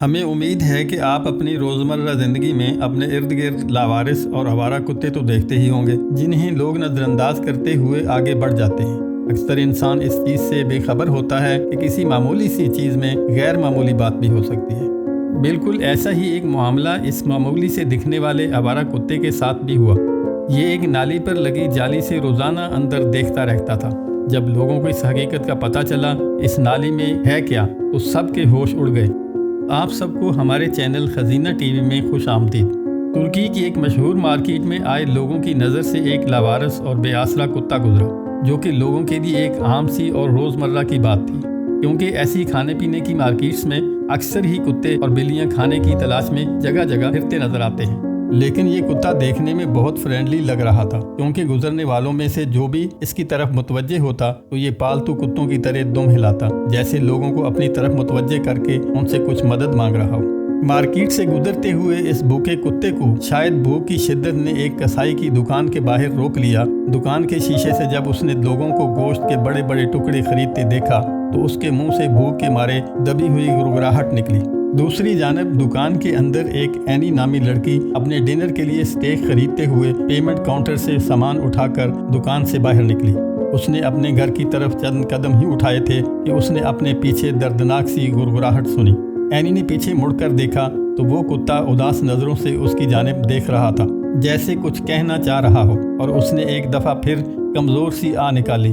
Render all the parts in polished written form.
ہمیں امید ہے کہ آپ اپنی روزمرہ زندگی میں اپنے ارد گرد لاوارث اور آوارہ کتے تو دیکھتے ہی ہوں گے جنہیں لوگ نظر انداز کرتے ہوئے آگے بڑھ جاتے ہیں۔ اکثر انسان اس چیز سے بے خبر ہوتا ہے کہ کسی معمولی سی چیز میں غیر معمولی بات بھی ہو سکتی ہے۔ بالکل ایسا ہی ایک معاملہ اس معمولی سے دکھنے والے آوارہ کتے کے ساتھ بھی ہوا۔ یہ ایک نالی پر لگی جالی سے روزانہ اندر دیکھتا رہتا تھا۔ جب لوگوں کو اس حقیقت کا پتہ چلا اس نالی میں ہے کیا تو سب کے ہوش اڑ گئے۔ آپ سب کو ہمارے چینل خزینہ ٹی وی میں خوش آمدید۔ ترکی کی ایک مشہور مارکیٹ میں آئے لوگوں کی نظر سے ایک لاوارث اور بے آسرا کتا گزرا، جو کہ لوگوں کے لیے ایک عام سی اور روزمرہ کی بات تھی، کیونکہ ایسی کھانے پینے کی مارکیٹس میں اکثر ہی کتے اور بلیاں کھانے کی تلاش میں جگہ جگہ پھرتے نظر آتے ہیں۔ لیکن یہ کتا دیکھنے میں بہت فرینڈلی لگ رہا تھا، کیونکہ گزرنے والوں میں سے جو بھی اس کی طرف متوجہ ہوتا تو یہ پالتو کتوں کی طرح دم ہلاتا، جیسے لوگوں کو اپنی طرف متوجہ کر کے ان سے کچھ مدد مانگ رہا ہو۔ مارکیٹ سے گزرتے ہوئے اس بھوکے کتے کو شاید بھوک کی شدت نے ایک کسائی کی دکان کے باہر روک لیا۔ دکان کے شیشے سے جب اس نے لوگوں کو گوشت کے بڑے بڑے ٹکڑے خریدتے دیکھا تو اس کے منہ سے بھوک کے مارے دبی ہوئی گڑگڑاہٹ نکلی۔ دوسری جانب دکان کے اندر ایک اینی نامی لڑکی اپنے ڈنر کے لیے اسٹیک خریدتے ہوئے پیمنٹ کاؤنٹر سے سامان اٹھا کر دکان سے باہر نکلی۔ اس نے اپنے گھر کی طرف چند قدم ہی اٹھائے تھے کہ اس نے اپنے پیچھے دردناک سی گڑگڑاہٹ سنی۔ اینی نے پیچھے مڑ کر دیکھا تو وہ کتا اداس نظروں سے اس کی جانب دیکھ رہا تھا، جیسے کچھ کہنا چاہ رہا ہو، اور اس نے ایک دفعہ پھر کمزور سی آہ نکالی۔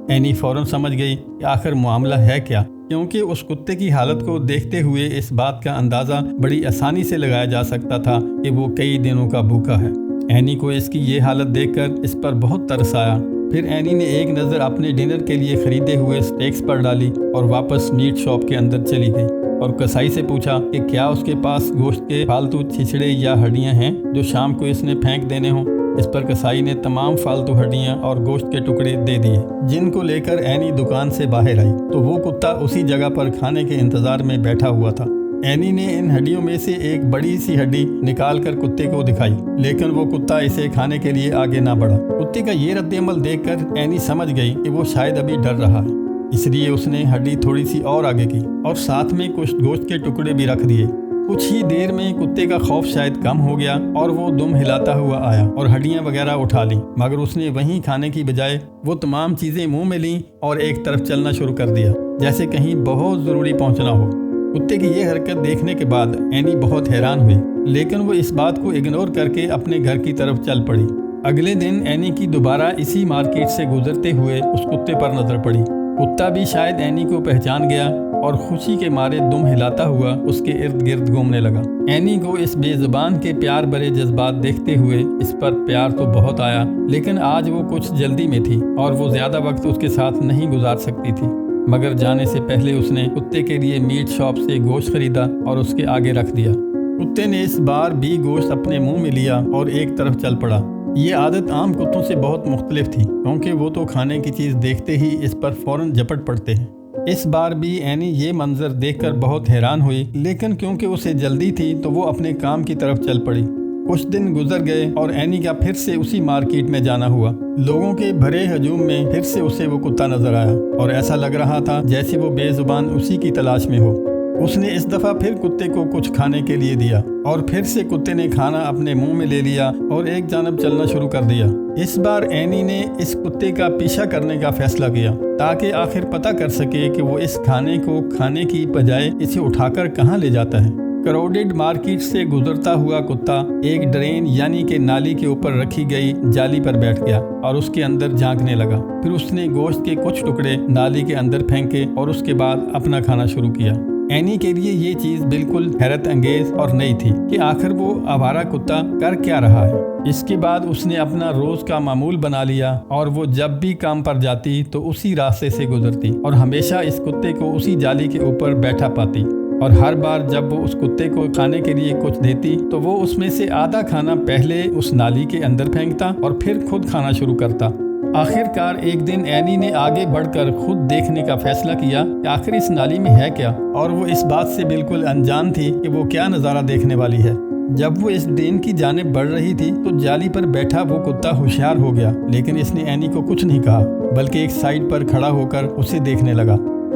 اینی فوراً سمجھ گئی کہ آخر معاملہ ہے کیا، کیونکہ اس کتے کی حالت کو دیکھتے ہوئے اس بات کا اندازہ بڑی آسانی سے لگایا جا سکتا تھا کہ وہ کئی دنوں کا بھوکا ہے۔ اینی کو اس کی یہ حالت دیکھ کر اس پر بہت ترس آیا۔ پھر اینی نے ایک نظر اپنے ڈنر کے لیے خریدے ہوئے اسٹیکس پر ڈالی اور واپس میٹ شاپ کے اندر چلی گئی اور کسائی سے پوچھا کہ کیا اس کے پاس گوشت کے فالتو چھچڑے یا ہڈیاں ہیں جو شام کو اس نے پھینک دینے ہوں۔ اس پر کسائی نے تمام فالتو ہڈیاں اور گوشت کے ٹکڑے دے دیے، جن کو لے کر اینی دکان سے باہر آئی تو وہ کتا اسی جگہ پر کھانے کے انتظار میں بیٹھا ہوا تھا۔ اینی نے ان ہڈیوں میں سے ایک بڑی سی ہڈی نکال کر کتے کو دکھائی، لیکن وہ کتا اسے کھانے کے لیے آگے نہ بڑھا۔ کتے کا یہ رد عمل دیکھ کر اینی سمجھ گئی کہ وہ شاید ابھی ڈر رہا ہے، اس لیے اس نے ہڈی تھوڑی سی اور آگے کی اور ساتھ میں کچھ گوشت کے ٹکڑے بھی رکھ دیے۔ کچھ ہی دیر میں کتے کا خوف شاید کم ہو گیا اور وہ دم ہلاتا ہوا آیا اور ہڈیاں وغیرہ اٹھا لیں، مگر اس نے وہیں کھانے کی بجائے وہ تمام چیزیں منہ میں لیں اور ایک طرف چلنا شروع کر دیا، جیسے کہیں بہت ضروری پہنچنا ہو۔ کتے کی یہ حرکت دیکھنے کے بعد اینی بہت حیران ہوئی، لیکن وہ اس بات کو اگنور کر کے اپنے گھر کی طرف چل پڑی۔ اگلے دن اینی کی دوبارہ اسی مارکیٹ سے گزرتے ہوئے اس کتے پر نظر پڑی۔ کتا بھی شاید اینی کو پہچان گیا اور خوشی کے مارے دم ہلاتا ہوا اس کے ارد گرد گھومنے لگا۔ اینی کو اس بے زبان کے پیار بھرے جذبات دیکھتے ہوئے اس پر پیار تو بہت آیا، لیکن آج وہ کچھ جلدی میں تھی اور وہ زیادہ وقت اس کے ساتھ نہیں گزار سکتی تھی۔ مگر جانے سے پہلے اس نے کتے کے لیے میٹ شاپ سے گوشت خریدا اور اس کے آگے رکھ دیا۔ کتے نے اس بار بھی گوشت اپنے منہ میں لیا اور ایک طرف چل پڑا۔ یہ عادت عام کتوں سے بہت مختلف تھی، کیونکہ وہ تو کھانے کی چیز دیکھتے ہی اس پر فوراً جھپٹ پڑتے ہیں۔ اس بار بھی اینی یہ منظر دیکھ کر بہت حیران ہوئی، لیکن کیونکہ اسے جلدی تھی تو وہ اپنے کام کی طرف چل پڑی۔ کچھ دن گزر گئے اور اینی کا پھر سے اسی مارکیٹ میں جانا ہوا۔ لوگوں کے بھرے ہجوم میں پھر سے اسے وہ کتا نظر آیا اور ایسا لگ رہا تھا جیسے وہ بے زبان اسی کی تلاش میں ہو۔ اس نے اس دفعہ پھر کتے کو کچھ کھانے کے لیے دیا اور پھر سے کتے نے کھانا اپنے منہ میں لے لیا اور ایک جانب چلنا شروع کر دیا۔ اس بار اینی نے اس کتے کا پیچھا کرنے کا فیصلہ کیا تاکہ آخر پتہ کر سکے کہ وہ اس کھانے کو کھانے کی بجائے اسے اٹھا کر کہاں لے جاتا ہے۔ کراؤڈڈ مارکیٹ سے گزرتا ہوا کتا ایک ڈرین یعنی کہ نالی کے اوپر رکھی گئی جالی پر بیٹھ گیا اور اس کے اندر جھانکنے لگا۔ پھر اس نے گوشت کے کچھ ٹکڑے نالی کے اندر پھینکے اور اس کے بعد اپنا کھانا شروع کیا۔ اینی کے لیے یہ چیز بالکل حیرت انگیز اور نئی تھی کہ آخر وہ آوارہ کتا کر کیا رہا ہے۔ اس کے بعد اس نے اپنا روز کا معمول بنا لیا اور وہ جب بھی کام پر جاتی تو اسی راستے سے گزرتی اور ہمیشہ اس کتے کو اسی جالی کے اوپر بیٹھا پاتی، اور ہر بار جب وہ اس کتے کو کھانے کے لیے کچھ دیتی تو وہ اس میں سے آدھا کھانا پہلے اس نالی کے اندر پھینکتا اور پھر خود کھانا شروع کرتا۔ آخر کار ایک دن اینی نے آگے بڑھ کر خود دیکھنے کا فیصلہ کیا کہ آخر اس نالی میں ہے کیا، اور وہ اس بات سے بالکل انجان تھی کہ وہ کیا نظارہ دیکھنے والی ہے۔ جب وہ اس ڈرین کی جانب بڑھ رہی تھی تو جالی پر بیٹھا وہ کتا ہوشیار ہو گیا، لیکن اس نے اینی کو کچھ نہیں کہا بلکہ ایک سائڈ پر کھڑا ہو کر اسے دیکھنے لگا۔